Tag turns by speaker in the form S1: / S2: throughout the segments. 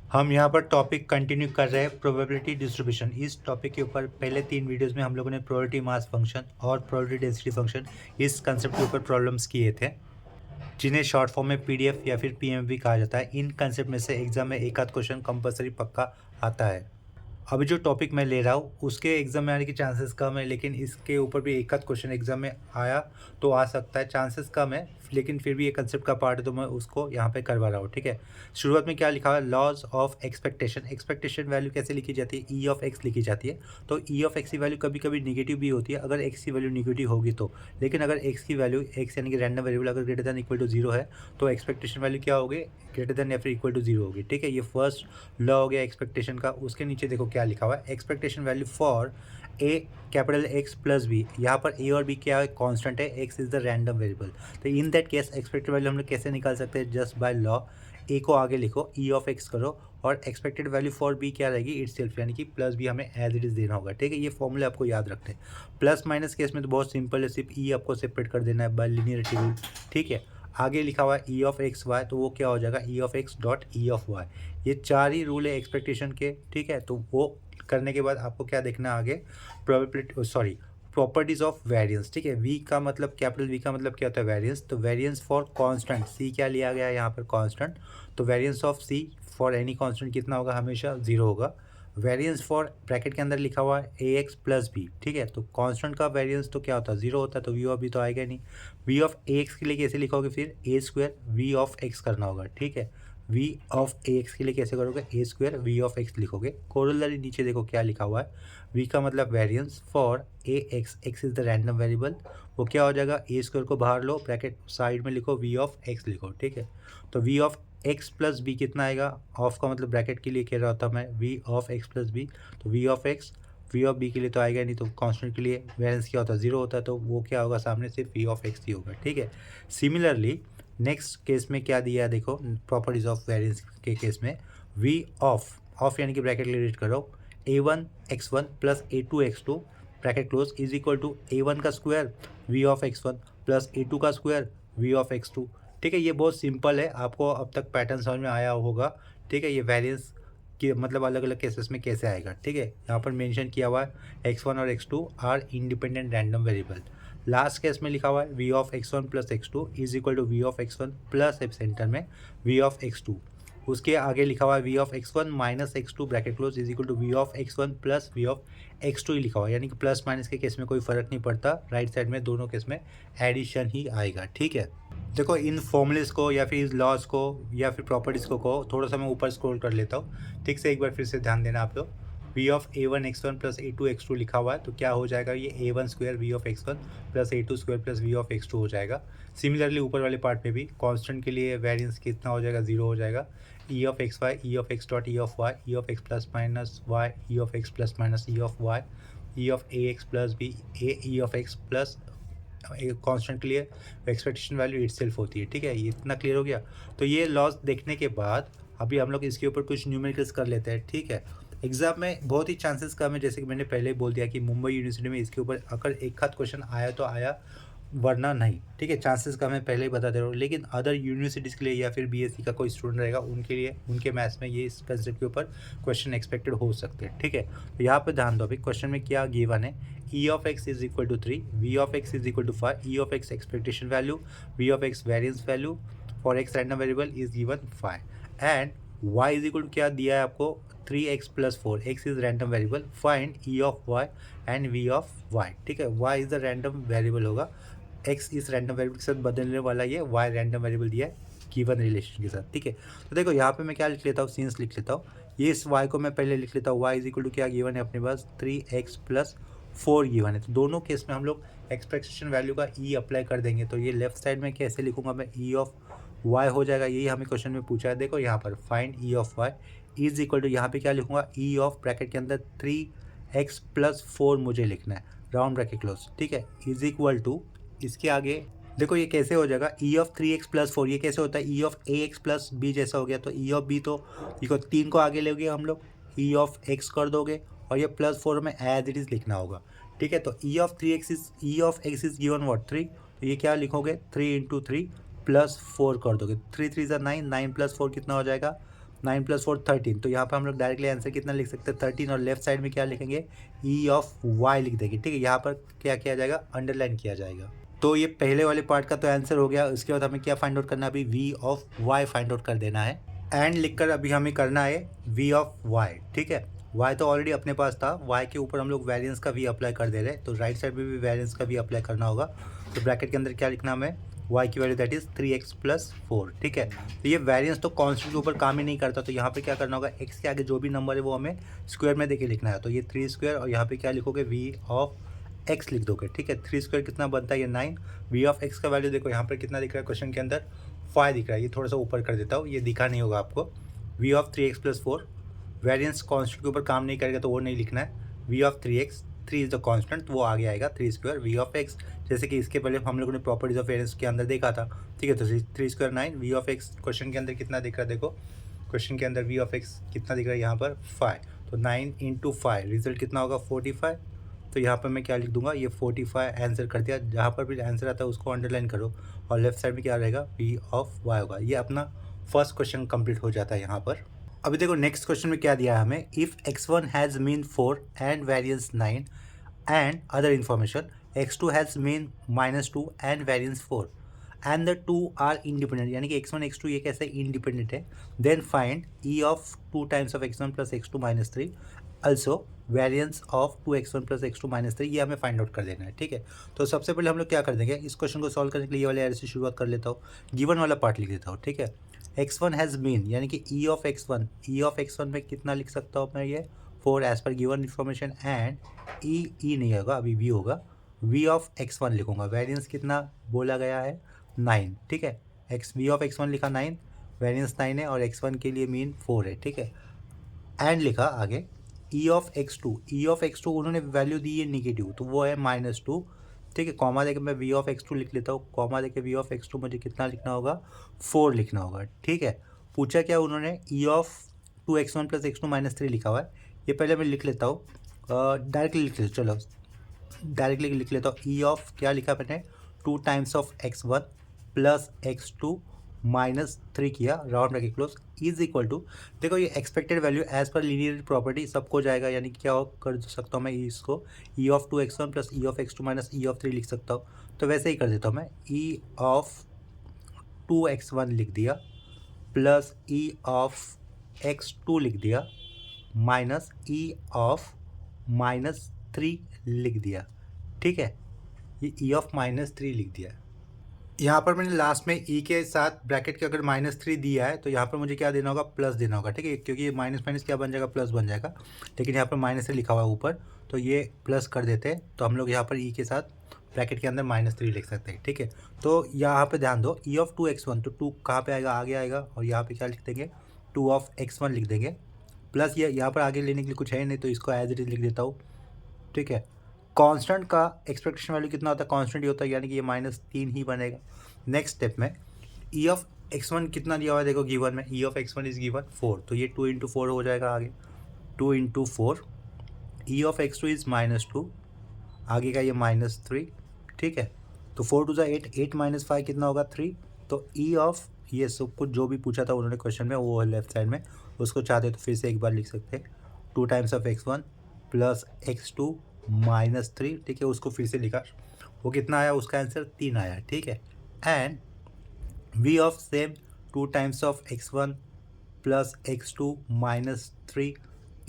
S1: हम यहाँ पर टॉपिक कंटिन्यू कर रहे हैं प्रोबेबिलिटी डिस्ट्रीब्यूशन। इस टॉपिक के ऊपर पहले 3 वीडियोस में हम लोगों ने प्रोबेबिलिटी मास फंक्शन और प्रोबेबिलिटी डेंसिटी फंक्शन इस कंसेप्ट के ऊपर प्रॉब्लम्स किए थे, जिन्हें शॉर्ट फॉर्म में पीडीएफ या फिर पीएमवी कहा जाता है। इन कंसेप्ट में से एग्जाम में एक आध क्वेश्चन कंपलसरी पक्का आता है। अभी जो टॉपिक मैं ले रहा हूँ उसके एग्जाम में आने के चांसेस कम है, लेकिन इसके ऊपर भी एक आध क्वेश्चन एग्जाम में आया तो आ सकता है। चांसेस कम है, लेकिन फिर भी ये कंसेप्ट का पार्ट है तो मैं उसको यहाँ पे करवा रहा हूँ। ठीक है, शुरुआत में क्या लिखा हुआ है, laws of expectation. Expectation value कैसे लिखी जाती है, ई ऑफ एक्स लिखी जाती है। तो ई ऑफ एक्स की वैल्यू कभी कभी निगेटिव भी होती है अगर एक्स की वैल्यू निगेटिव होगी तो। लेकिन अगर एक्स की वैल्यू एक्स यानी कि रैंडम वेरिएबल अगर greater than equal to zero है तो एक्सपेक्टेशन वैल्यू क्या होगी, ग्रेटर देन या फिर इक्वल टू जीरो होगी। ठीक है, ये फर्स्ट लॉ हो गया एक्सपेक्टेशन का। उसके नीचे देखो क्या लिखा हुआ है, expectation value for A capital X plus B. यहाँ पर ए और बी क्या है, कांस्टेंट है, X is the random variable. तो in that case expected value हम लोग कैसे निकाल सकते हैं, जस्ट बाय लॉ। ए को आगे लिखो, ई ऑफ एक्स करो, और एक्सपेक्टेड वैल्यू फॉर बी क्या रहेगी, इट्स सेल्फ, यानी कि प्लस बी हमें एज इट इज देना होगा। ठीक है, ये फॉर्मूले आपको याद रखते हैं। प्लस माइनस केस में तो बहुत सिंपल है, सिर्फ ई आपको सेपरेट कर देना है बाय लीनियरिटी रूल। ठीक है, आगे लिखा हुआ है ई ऑफ एक्स वाई, तो वो क्या हो जाएगा, E of X dot E of Y. ये चार ही रूल है एक्सपेक्टेशन के। ठीक है, तो वो करने के बाद आपको क्या देखना है आगे, probability sorry properties of variance. ठीक है, वी का मतलब कैपिटल वी का मतलब क्या होता है, वेरिएंस। तो वेरिएंस फॉर कांस्टेंट, सी क्या लिया गया है यहाँ पर, कांस्टेंट। तो variance of C for any constant कितना होगा, हमेशा जीरो होगा। वेरिएंस फॉर ब्रैकेट के अंदर लिखा हुआ है ए एक्स प्लस बी। ठीक है, तो कांस्टेंट का वेरिएंस तो क्या होता है, जीरो होता है, तो वी ऑफ बी तो आएगा नहीं। वी ऑफ ए एक्स के लिए कैसे लिखोगे, फिर ए स्क्वायर वी ऑफ एक्स करना होगा। ठीक है, वी ऑफ ए एक्स के लिए कैसे करोगे, ए स्क्वायर वी ऑफ एक्स लिखोगे। कोरोलरी नीचे देखो क्या लिखा हुआ है, वी का मतलब variance for a x, x is the random variable. वो क्या हो जाएगा, ए स्क्वायर को बाहर लो, ब्रैकेट साइड में लिखो, वी ऑफ एक्स लिखो। ठीक है, तो V of X plus B कितना आएगा, ऑफ का मतलब ब्रैकेट के लिए कह रहा होता मैं, V of X plus B. तो V of X, V of B के लिए तो आएगा नहीं, तो कांस्टेंट के लिए वेरिएंस क्या होता है, जीरो होता है, तो वो क्या होगा, सामने सिर्फ वी ऑफ एक्स ही होगा। ठीक है, सिमिलरली नेक्स्ट केस में क्या दिया है देखो, प्रॉपर्टीज ऑफ वेरिएंस के केस में, वी ऑफ यानी कि ब्रैकेट रीड करो, A one X one plus A two X two bracket close is equal to A one का square V of X one plus A two का square V of X two. ठीक है, ये बहुत simple है, आपको अब तक पैटर्न समझ में आया होगा। ठीक है, ये वेरिएंस के मतलब अलग अलग केसेस में कैसे आएगा। ठीक है, यहाँ पर मेंशन किया हुआ है x1 और x2 are independent random variable. Last case में लिखा हुआ है v of x1 plus x2 is equal to v of x1 plus एप सेंटर में v ऑफ x2। उसके आगे लिखा हुआ है v of x1 minus x2 bracket close is equal to v of x1 plus v of x2 ही लिखा हुआ है, यानी कि प्लस माइनस के केस में कोई फर्क नहीं पड़ता, राइट साइड में दोनों केस में एडिशन ही आएगा। ठीक है, देखो इन फॉर्मूलेस को या फिर इस लॉज को या फिर प्रॉपर्टीज़ को थोड़ा सा मैं ऊपर स्क्रॉल कर लेता हूँ। ठीक से एक बार फिर से ध्यान देना आप लोग, V of A one X one plus A two X two लिखा हुआ है, तो क्या हो जाएगा, ये A one square V of X one plus A two square plus V of X two हो जाएगा। सिमिलरली ऊपर वाले पार्ट में भी कांस्टेंट के लिए वेरिएंस कितना हो जाएगा, जीरो हो जाएगा। E of X Y, E of X dot E of Y, E of X plus minus Y, E of X plus minus E of Y, E of A X plus B, A E of X plus constant के लिए expectation value itself होती है। ठीक है, ये इतना clear हो गया। तो ये लॉस देखने के बाद अभी हम लोग इसके ऊपर कुछ न्यूमेरिकल्स कर लेते हैं। ठीक है, एग्जाम में बहुत ही चांसेस कम है, जैसे कि मैंने पहले बोल दिया कि मुंबई यूनिवर्सिटी में इसके ऊपर अगर एक आध क्वेश्चन आया तो आया, वरना नहीं। ठीक है, चांसेस कम है, पहले ही बता दे रहा हूँ। लेकिन अदर यूनिवर्सिटीज़ के लिए या फिर बीएससी का कोई स्टूडेंट रहेगा उनके लिए, उनके मैथ्स में ये इस कंसेप्ट के ऊपर क्वेश्चन एक्सपेक्टेड हो सकते हैं। ठीक है, तो यहाँ पे ध्यान दो, अभी क्वेश्चन में क्या गिवन है, E of X is equal to 3, V of X is equal to 5, E of X expectation value, V of X variance value for X random variable is given 5 and y is equal to क्या दिया है आपको, 3x plus 4, x is random variable, find e of y and v of y। ठीक है, y is the random variable होगा, x इस random variable के साथ बदलने वाला ये y रैंडम वेरिएबल दिया है गिवन रिलेशन के साथ। ठीक है, तो देखो यहाँ पे मैं क्या लिख लेता हूँ, सीन्स लिख लेता हूँ। ये इस y को मैं पहले लिख लेता हूँ, y इज इक्वल टू क्या गिवन है अपने पास, 3x प्लस 4 गिवन है। तो दोनों केस में हम लोग एक्सपेक्टेशन वैल्यू का e अप्लाई कर देंगे। तो ये लेफ्ट साइड में कैसे लिखूंगा मैं, e ऑफ y हो जाएगा, यही हमें क्वेश्चन में पूछा है। देखो यहाँ पर find e of y is equal to, यहाँ पे क्या लिखूंगा, e ऑफ ब्रैकेट के अंदर 3x प्लस 4 मुझे लिखना है, राउंड ब्रैकेट क्लोज। ठीक है, इज इक्वल टू, इसके आगे देखो ये कैसे हो जाएगा, ई ऑफ 3x प्लस 4, ये कैसे होता है, E of A X plus B जैसा हो गया। तो ई ऑफ बी तो देखो 3 को आगे लेंगे हम लोग, ई ऑफ एक्स कर दोगे और ये प्लस 4 में एज इट इज़ लिखना होगा। ठीक है, तो ई of 3x is, E of X is given what 3, तो ये क्या लिखोगे, 3 इंटू 3 प्लस 4 कर दोगे, 3 3 ज़ा 9, 9 प्लस 4 कितना हो जाएगा 9 + 4 13, तो यहाँ पर हम लोग डायरेक्टली आंसर कितना लिख सकते हैं 13, और लेफ्ट साइड में क्या लिखेंगे ई ऑफ वाई लिख देंगे। ठीक है, यहाँ पर क्या किया जाएगा, अंडरलाइन किया जाएगा। तो ये पहले वाले पार्ट का तो आंसर हो गया। उसके बाद हमें क्या फाइंड आउट करना है, अभी V of Y find out कर देना है। एंड लिखकर अभी हमें करना है वी ऑफ वाई। ठीक है, वाई तो ऑलरेडी अपने पास था, वाई के ऊपर हम लोग वेरिएंस का वी अप्लाई कर दे रहे हैं, तो राइट साइड में भी वेरिएंस का वी अप्लाई करना होगा। तो ब्रैकेट के अंदर क्या लिखना हमें, y की वैल्यू दैट इज 3x + 4। ठीक है, तो ये वेरिएंस तो कांस्टेंट के ऊपर काम ही नहीं करता, तो यहाँ पे क्या करना होगा, x के आगे जो भी नंबर है वो हमें स्क्वायर में देके लिखना है। तो ये 3 स्क्वायर, और यहाँ पे क्या लिखोगे, v ऑफ x लिख दोगे। ठीक है, 3 स्क्वायर कितना बनता है, ये 9। v ऑफ x का वैल्यू देखो यहाँ पर कितना दिख रहा है क्वेश्चन के अंदर, 5 दिख रहा है। ये थोड़ा सा ऊपर कर देता हूँ, ये दिखा नहीं होगा आपको। v of 3x + 4, variance constant के ऊपर काम नहीं करेगा तो वो नहीं लिखना है। v of 3x, 3 is the constant, वो आगे आएगा 3 स्क्वायर। v ऑफ x, जैसे कि इसके पहले हम लोगों ने प्रॉपर्टीज ऑफ वेरिएंस के अंदर देखा था। ठीक है, तो 3 square 9, v of x question के अंदर कितना दिख रहा है, देखो क्वेश्चन के अंदर v ऑफ x कितना दिख रहा है यहाँ पर 5, तो 9 × 5 रिजल्ट कितना होगा 45। तो यहाँ पर मैं क्या लिख दूंगा, ये 45 आंसर कर दिया। जहाँ पर भी आंसर आता है उसको अंडरलाइन करो, और लेफ्ट साइड में क्या रहेगा, v ऑफ y होगा। ये अपना फर्स्ट क्वेश्चन कंप्लीट हो जाता है यहाँ पर। अभी देखो नेक्स्ट क्वेश्चन में क्या दिया है हमें, if x1 has mean 4 and variance 9 and other information, x2 has mean -2 and variance 4 and the two are independent, यानी कि x1 x2 ये कैसे इंडिपेंडेंट है, then find e of 2 times of x1 + x2 - 3, also variance of 2x1 + x2 - 3, ये हमें find out कर देना है। ठीक है, तो सबसे पहले हम लोग क्या कर देंगे, इस क्वेश्चन को सॉल्व करने के लिए ये वाले एरे से शुरुआत कर लेता हूँ, गिवन वाला पार्ट लिख देता हूँ। ठीक है, x1 हैज़ मीन, यानी कि e ऑफ x1 में कितना लिख सकता हूँ मैं, ये 4 as per given information, and e नहीं होगा, अभी v होगा, v ऑफ x1 लिखूंगा। वेरिएंस कितना बोला गया है 9। ठीक है, v ऑफ x1 लिखा 9, वेरिएंस 9 है, और x1 के लिए मीन 4 है। ठीक है, एंड लिखा आगे e ऑफ x2 उन्होंने वैल्यू दी है नेगेटिव, तो वो है -2। ठीक है, कॉमा देके मैं v ऑफ x2 लिख लेता हूँ, कॉमा देके v ऑफ x2 मुझे कितना लिखना होगा, 4 लिखना होगा। ठीक है, पूछा क्या उन्होंने, e ऑफ 2x1 + x2 - 3 लिखा हुआ है। ये पहले मैं लिख लेता हूँ, डायरेक्टली लिख लेता हूँ, चलो डायरेक्टली लिख लेता हूँ। e ऑफ क्या लिखा मैंने, 2 टाइम्स ऑफ x1 + x2 -3 किया, round bracket close, is equal to, देखो ये एक्सपेक्टेड वैल्यू एज पर लीनियर प्रॉपर्टी सबको जाएगा, यानी कि क्या कर सकता हूँ मैं इसको, e of 2x1 + e of x2 - e of 3 लिख सकता हूँ। तो वैसे ही कर देता हूँ मैं, e ऑफ 2x1 लिख दिया प्लस e ऑफ x2 लिख दिया माइनस e ऑफ -3 लिख दिया। ठीक है, ये e ऑफ -3 लिख दिया। यहाँ पर मैंने लास्ट में ई के साथ ब्रैकेट के अगर -3 दिया है, तो यहाँ पर मुझे क्या देना होगा, प्लस देना होगा। ठीक है, क्योंकि ये माइनस माइनस क्या बन जाएगा, प्लस बन जाएगा, लेकिन यहाँ पर -3 लिखा हुआ है ऊपर, तो ये प्लस कर देते हैं, तो हम लोग यहाँ पर ई के साथ ब्रैकेट के अंदर -3 लिख सकते हैं। ठीक है, तो यहाँ पर ध्यान दो, ई ऑफ 2x1, तो 2 कहाँ पर आएगा, आगे आएगा, और यहाँ पर क्या लिख देंगे, 2 ऑफ x1 लिख देंगे, प्लस ये यहाँ पर आगे लेने के लिए कुछ है नहीं, तो इसको एज इट इज लिख देता हूँ। ठीक है, कांस्टेंट का एक्सपेक्टेशन वैल्यू कितना होता है, कांस्टेंट ही होता है, यानी कि ये -3 ही बनेगा। नेक्स्ट स्टेप में e ऑफ x1 कितना दिया हुआ है, देखो गिवन में e of x1 is given 4, तो ये 2 × 4 हो जाएगा आगे, 2 × 4, e ऑफ x2 इज -2, आगे का ये -3। ठीक है, तो 4 × 8, 8 - 5 कितना होगा 3, तो e ऑफ ये सब कुछ जो भी पूछा था उन्होंने क्वेश्चन में, वो लेफ्ट साइड में, उसको चाहते तो फिर से एक बार लिख सकते हैं, 2 टाइम्स ऑफ x1 + x2 -3। ठीक है, उसको फिर से लिखा, वो कितना आया, उसका आंसर 3 आया। ठीक है, and v of same 2 times of x1 + x2 -3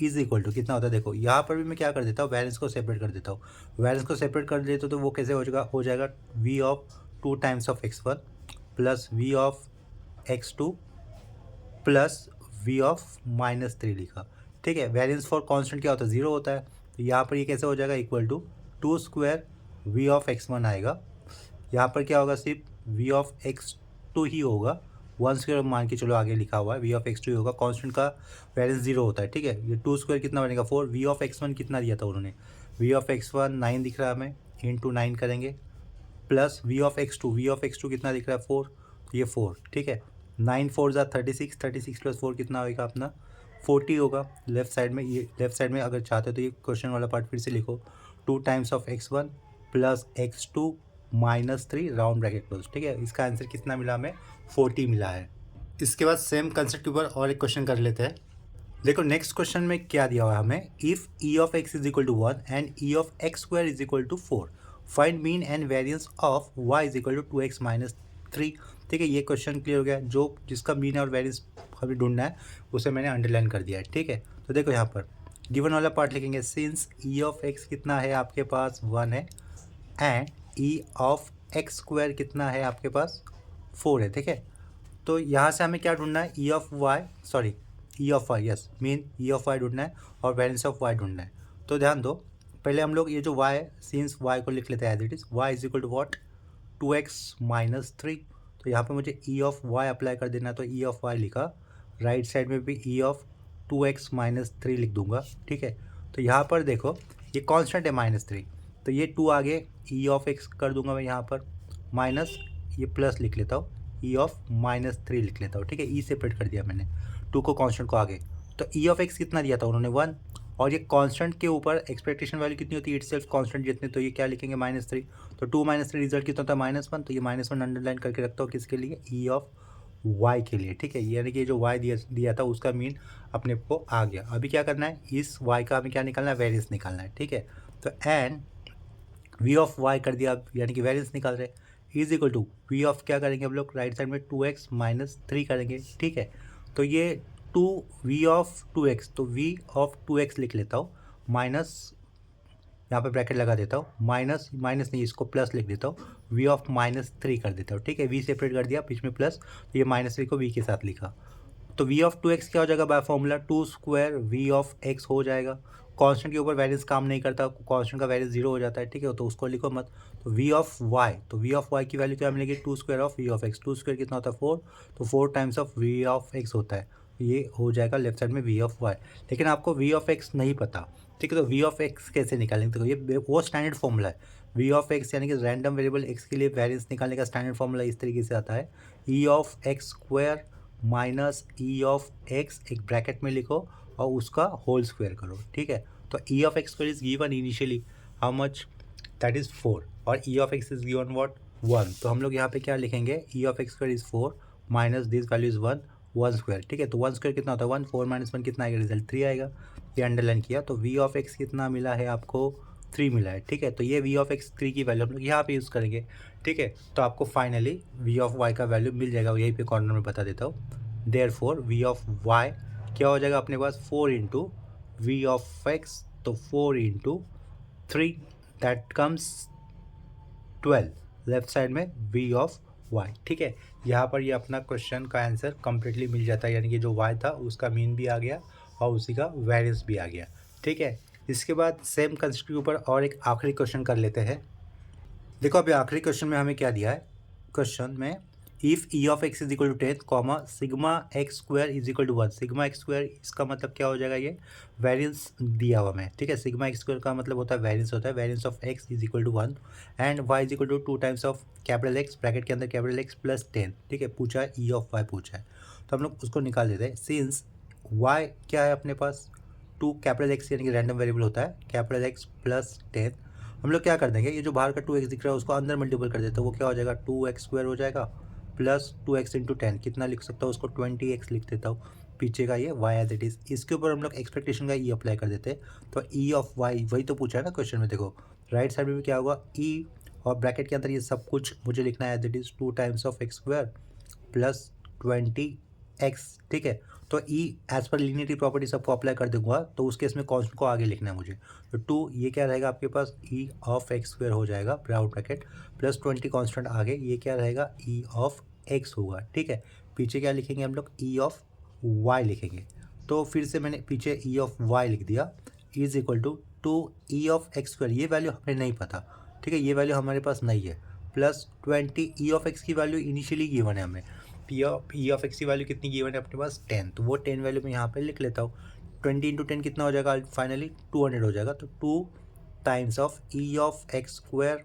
S1: is equal to कितना होता है, देखो यहाँ पर भी मैं क्या कर देता हूँ, बैलेंस को सेपरेट कर देता हूँ। बैलेंस को सेपरेट कर देता हूँ तो वो कैसे हो जाएगा v of 2 times of x1 + v of x2 + v of -3 लिखा। ठीक है, वेरिएंस फॉर कांस्टेंट क्या होता है, 0 होता है, तो यहाँ पर ये कैसे हो जाएगा, equal to 2 square v of x1 आएगा, यहाँ पर क्या होगा, सिर्फ v ऑफ x2 ही होगा, 1 स्क्वायर मान के चलो आगे लिखा हुआ है, v ऑफ x2 ही होगा, कांस्टेंट का वेरिएंस 0 होता है। ठीक है, ये 2 स्क्वायर कितना बनेगा 4, v ऑफ x1 कितना दिया था उन्होंने, v ऑफ x1 9 दिख रहा है हमें, इंटू 9 करेंगे, प्लस v ऑफ x2 कितना दिख रहा है 4, तो ये 4। ठीक है, 9 4 ज़ा 36, 36 + 4 कितना होगा अपना 40 होगा। लेफ्ट साइड में, ये लेफ्ट साइड में अगर चाहते हो तो ये क्वेश्चन वाला पार्ट फिर से लिखो, 2 times of x1 + x2 -3 round bracket close. ठीक है, इसका आंसर कितना मिला हमें, 40 मिला है। इसके बाद सेम कंसेप्ट के ऊपर और एक क्वेश्चन कर लेते हैं। देखो नेक्स्ट क्वेश्चन में क्या दिया हुआ है हमें, if E of X is equal to 1 and E of X square is equal to 4, find mean and variance of Y is equal to 2x minus 3। ठीक है, ये क्वेश्चन क्लियर हो गया। जो जिसका मीन है और वेरिएंस हमें ढूंढना है उसे मैंने अंडरलाइन कर दिया है। ठीक है, तो देखो यहाँ पर गिवन वाला पार्ट लिखेंगे, सिंस ई ऑफ एक्स कितना है आपके पास 1 है and E of X square कितना है आपके पास 4 है। ठीक है, तो यहाँ से हमें क्या ढूंढना है, E of Y, sorry E of Y, yes mean E of Y ढूंढना है और वेरिएंस ऑफ वाई ढूंढना है। तो ध्यान दो, पहले हम लोग ये जो वाई है सिंस वाई को लिख लेते हैं as it is, Y is equal to what 2x minus 3। तो यहाँ पे मुझे ई ऑफ वाई अप्लाई कर देना है, तो ई ऑफ वाई लिखा, राइट साइड में भी ई ऑफ 2x माइनस 3 लिख दूंगा। ठीक है, तो यहाँ पर देखो ये कांस्टेंट है -3, तो ये 2 आगे ई ऑफ एक्स कर दूंगा मैं यहाँ पर, माइनस ये प्लस लिख लेता हूँ, ई ऑफ -3 लिख लेता हूँ। ठीक है, ई सेपरेट कर दिया मैंने 2 को कांस्टेंट को आगे। तो ई ऑफ एक्स कितना दिया था उन्होंने 1, और ये कांस्टेंट के ऊपर एक्सपेक्टेशन वैल्यू कितनी होती है, इट सेल्फ कांस्टेंट जितने, तो ये क्या लिखेंगे -3। तो 2 - 3 रिजल्ट कितना होता है -1, तो ये -1 अंडरलाइन करके रखता हूँ किसके लिए, ई ऑफ वाई के लिए। ठीक है, यानी कि जो वाई दिया था उसका मीन अपने को आ गया। अभी क्या करना है, इस वाई का हमें क्या निकालना है, वेरिएंस निकालना है। ठीक है, तो एंड वी ऑफ वाई कर दिया, यानी कि वेरिएंस निकाल रहे, is equal to V of क्या करेंगे हम लोग, राइट साइड में 2x माइनस 3 करेंगे। ठीक है, तो ये 2 वी ऑफ 2x, तो वी ऑफ 2x लिख लेता हूँ, माइनस यहाँ पे ब्रैकेट लगा देता हूँ, माइनस माइनस नहीं इसको प्लस लिख देता हूँ, वी ऑफ -3 कर देता हूँ। ठीक है, वी सेपरेट कर दिया, बीच में प्लस, तो ये -3 को वी के साथ लिखा। तो वी ऑफ 2x क्या हो जाएगा, by formula 2 square V of x हो जाएगा। कांस्टेंट के ऊपर वेरिएंस काम नहीं करता, कांस्टेंट का वेरिएंस 0 हो जाता है। ठीक है, तो उसको लिखो मत। तो वी ऑफ वाई, तो वी ऑफ वाई की वैल्यू क्या मिलेगी, 2 square of V of X, 2 स्क्वायर कितना होता है 4, तो 4 times of V of X होता है, ये हो जाएगा लेफ्ट साइड में वी ऑफ वाई। लेकिन आपको वी ऑफ एक्स नहीं पता। ठीक है, तो वी ऑफ एक्स कैसे निकालेंगे, तो ये वो स्टैंडर्ड फॉर्मूला है, वी ऑफ एक्स यानी कि रैंडम वेरिएबल एक्स के लिए वेरिएंस निकालने का स्टैंडर्ड फॉर्मूला इस तरीके से आता है, E of X square minus E of x, एक ब्रैकेट में लिखो और उसका होल स्क्वायर करो। ठीक है, तो ई of X square is given initially how much, that is 4, और ई of X is given what 1। तो हम लोग यहाँ पे क्या लिखेंगे, ई of X square is 4 minus this value is 1 square. ठीक है, तो 1 स्क्वायर कितना होता है 1, 4 - 1 कितना आएगा, रिजल्ट 3 आएगा। ये अंडरलाइन किया, तो वी ऑफ एक्स कितना मिला है आपको, 3 मिला है। ठीक है, तो ये वी ऑफ एक्स 3 की वैल्यू हम लोग यहाँ पे यूज़ करेंगे। ठीक है, तो आपको फाइनली वी ऑफ वाई का वैल्यू मिल जाएगा, यहीं पे कॉर्नर में बता देता हूँ। देयरफॉर वी ऑफ वाई क्या हो जाएगा अपने पास, 4 इंटू वी ऑफ एक्स, तो 4 into 3 that comes 12, left side में वी ऑफ वाई। ठीक है, यहाँ पर ये अपना क्वेश्चन का आंसर कंप्लीटली मिल जाता है, यानी कि जो वाई था उसका मीन भी आ गया और उसी का वेरिएंस भी आ गया। ठीक है, इसके बाद सेम कंसेप्ट के ऊपर और एक आखिरी क्वेश्चन कर लेते हैं। देखो अभी आखिरी क्वेश्चन में हमें क्या दिया है, क्वेश्चन में if E of X is equal to 10 comma sigma X square is equal to 1, sigma X square इसका मतलब क्या हो जाएगा, ये वेरिएंस दिया हुआ मैं। ठीक है, सिग्मा एक्स स्क्वायर का मतलब होता है वेरिएंस, होता है variance of X is equal to 1 and Y is equal to 2 times of capital X, bracket के अंदर कैपिटल एक्स प्लस 10। ठीक है, पूछा है ई ऑफ वाई पूछा है, तो हम लोग उसको निकाल देते हैं। सिंस वाई क्या है अपने पास 2 कैपिटल एक्स यानी कि रैंडम वेरिएबल होता है, कैपिटल एक्स प्लस 10, हम लोग क्या कर देंगे, ये जो बाहर का 2x दिख रहा है उसको अंदर मल्टीपल कर देते हैं, वो क्या हो जाएगा 2x स्क्वायर हो जाएगा प्लस 2x इंटू 10, कितना लिख सकता हूँ उसको 20x लिख देता हूँ, पीछे का ये y एज इट इज़, इसके ऊपर हम लोग एक्सपेक्टेशन का e अप्लाई कर देते हैं। तो e ऑफ y वही तो पूछा है ना क्वेश्चन में, देखो राइट साइड में भी क्या होगा e, और ब्रैकेट के अंदर ये सब कुछ मुझे लिखना है as it is 2 times of X square plus 20x। ठीक है, तो E as per linearity property सबको अप्लाई कर दूंगा, तो उस केस में कॉन्स्टेंट को आगे लिखना है मुझे। तो 2 ये क्या रहेगा आपके पास ई ऑफ एक्स स्क्वायर हो जाएगा ब्राउन ब्रैकेट प्लस 20 कॉन्स्टेंट आगे, ये क्या रहेगा ई ऑफ एक्स होगा। ठीक है, पीछे क्या लिखेंगे हम लोग ई ऑफ वाई लिखेंगे, तो फिर से मैंने पीछे ई ऑफ वाई लिख दिया is equal to 2 E of X square, ये वैल्यू हमें नहीं पता। ठीक है, ये वैल्यू हमारे पास नहीं है, प्लस 20 ई ऑफ एक्स की वैल्यू इनिशियली गिवन है हमें, ई ऑफ एक्स की वैल्यू कितनी गिवन है अपने पास 10, तो वो 10 वैल्यू मैं यहाँ पे लिख लेता हूँ। 20 इंटू 10 कितना हो जाएगा फाइनली 200 हो जाएगा, तो 2 times of E of X square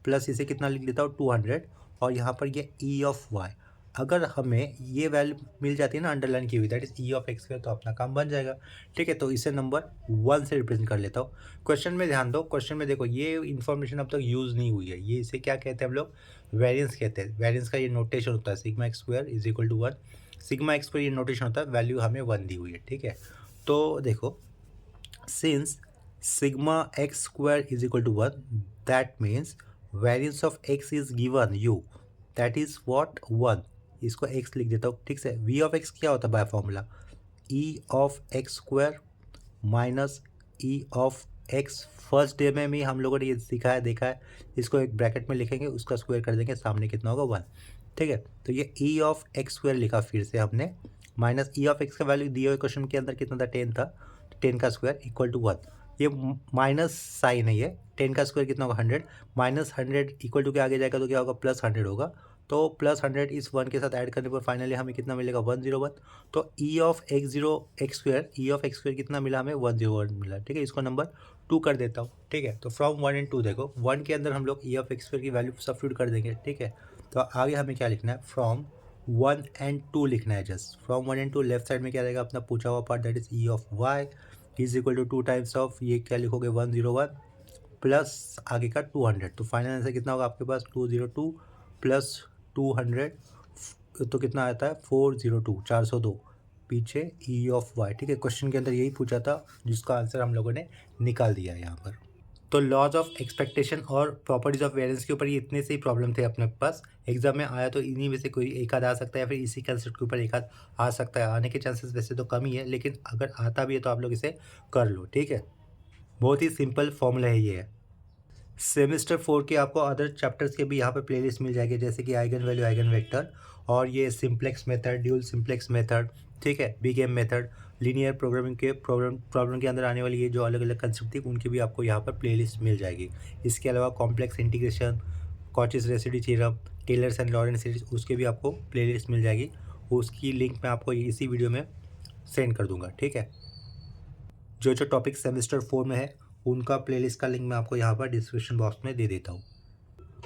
S1: plus इसे कितना लिख लेता हूँ 200, और यहाँ पर ये ई ऑफ वाई, अगर हमें ये वैल्यू मिल जाती है ना अंडरलाइन की हुई, that is E of X square, तो अपना काम बन जाएगा। ठीक है, तो इसे नंबर 1 से रिप्रेजेंट कर लेता हूँ। क्वेश्चन में ध्यान दो, क्वेश्चन में देखो ये इन्फॉर्मेशन अब तक यूज़ नहीं हुई है, ये इसे क्या कहते हैं हम लोग, वेरिएंस कहते हैं। वेरिएंस का ये नोटेशन होता है sigma X square is equal to 1, sigma X पर ये नोटेशन होता है, वैल्यू हमें 1 दी हुई है, ठीक है। तो देखो, since sigma X square is equal to 1, that means variance of X is given you, that is what 1। इसको एक्स लिख देता हूँ, ठीक से। वी ऑफ एक्स क्या होता है by formula, E of X square minus E of x. First day में भी हम लोगों ने ये सीखा है, देखा है। इसको एक ब्रैकेट में लिखेंगे, उसका स्क्वायर कर देंगे, सामने कितना होगा 1, ठीक है। तो ये ई ऑफ एक्स स्क्वायर लिखा फिर से हमने, माइनस ई ऑफ एक्स का वैल्यू दिए हुए क्वेश्चन के अंदर कितना था, 10 था, 10 का स्क्वायर इक्वल टू 1। ये माइनस साइन है, ये 10 का स्क्वायर कितना होगा 100, माइनस 100 इक्वल टू के आगे जाएगा तो क्या होगा, प्लस 100 होगा। तो प्लस 100 इस 1 के साथ ऐड करने पर फाइनली हमें कितना मिलेगा, 101। तो ई of x zero x square, E of X square कितना मिला हमें, 101 मिला, ठीक है। इसको नंबर 2 कर देता हूँ, ठीक है। तो फ्रॉम 1 एंड 2 देखो, 1 के अंदर हम लोग ई ऑफ एक्स स्क्वायर की वैल्यू सब्स्टिट्यूट कर देंगे, ठीक है। तो आगे हमें क्या लिखना है, फ्रॉम 1 एंड 2 लिखना है just. From 1 and 2 left side में क्या रहेगा अपना पूछा हुआ part, that is E of Y is equal to 2 times of, ये क्या लिखोगे 101 प्लस आगे का 200। तो फाइनल आंसर कितना होगा आपके पास, 202 प्लस 200, तो कितना आता है 402, 402 पीछे ई ऑफ वाई, ठीक है। क्वेश्चन के अंदर यही पूछा था, जिसका आंसर हम लोगों ने निकाल दिया है यहाँ पर। तो लॉज ऑफ एक्सपेक्टेशन और प्रॉपर्टीज ऑफ वेरिएंस के ऊपर ये इतने से ही प्रॉब्लम थे अपने पास। एग्जाम में आया तो इन्हीं में से कोई एक आध आ सकता है, या फिर इसी कंसेप्ट के ऊपर एक आध आ सकता है। आने के चांसेस वैसे तो कम ही है, लेकिन अगर आता भी है तो आप लोग इसे कर लो, ठीक है। बहुत ही सिंपल फॉर्मूला है ये। सेमेस्टर 4 के आपको अदर चैप्टर्स के भी यहाँ पे प्लेलिस्ट मिल जाएगी, जैसे कि आइगन वैल्यू, आइगन वेक्टर, और ये simplex method, dual simplex method, ठीक है, big M method, linear programming के प्रॉब्लम के अंदर आने वाली ये जो अलग अलग कंसेप्ट थी, उनकी भी आपको यहाँ पर प्लेलिस्ट मिल जाएगी। इसके अलावा complex integration, Cauchy's residue theorem, Taylor's and Laurent series, उसके भी आपको प्लेलिस्ट मिल जाएगी। उसकी लिंक मैं आपको इसी वीडियो में सेंड कर दूंगा, ठीक है। जो जो टॉपिक सेमेस्टर 4 में है, उनका प्लेलिस्ट का लिंक मैं आपको यहाँ पर डिस्क्रिप्शन बॉक्स में दे देता हूँ।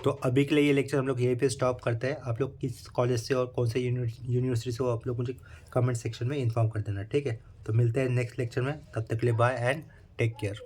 S1: तो अभी के लिए ये लेक्चर हम लोग यहीं पे स्टॉप करते हैं। आप लोग किस कॉलेज से और कौन से यूनिवर्सिटी से हो, आप लोग मुझे कमेंट सेक्शन में इन्फॉर्म कर देना, ठीक है। तो मिलते हैं नेक्स्ट लेक्चर में, तब तक के लिए बाय एंड टेक केयर।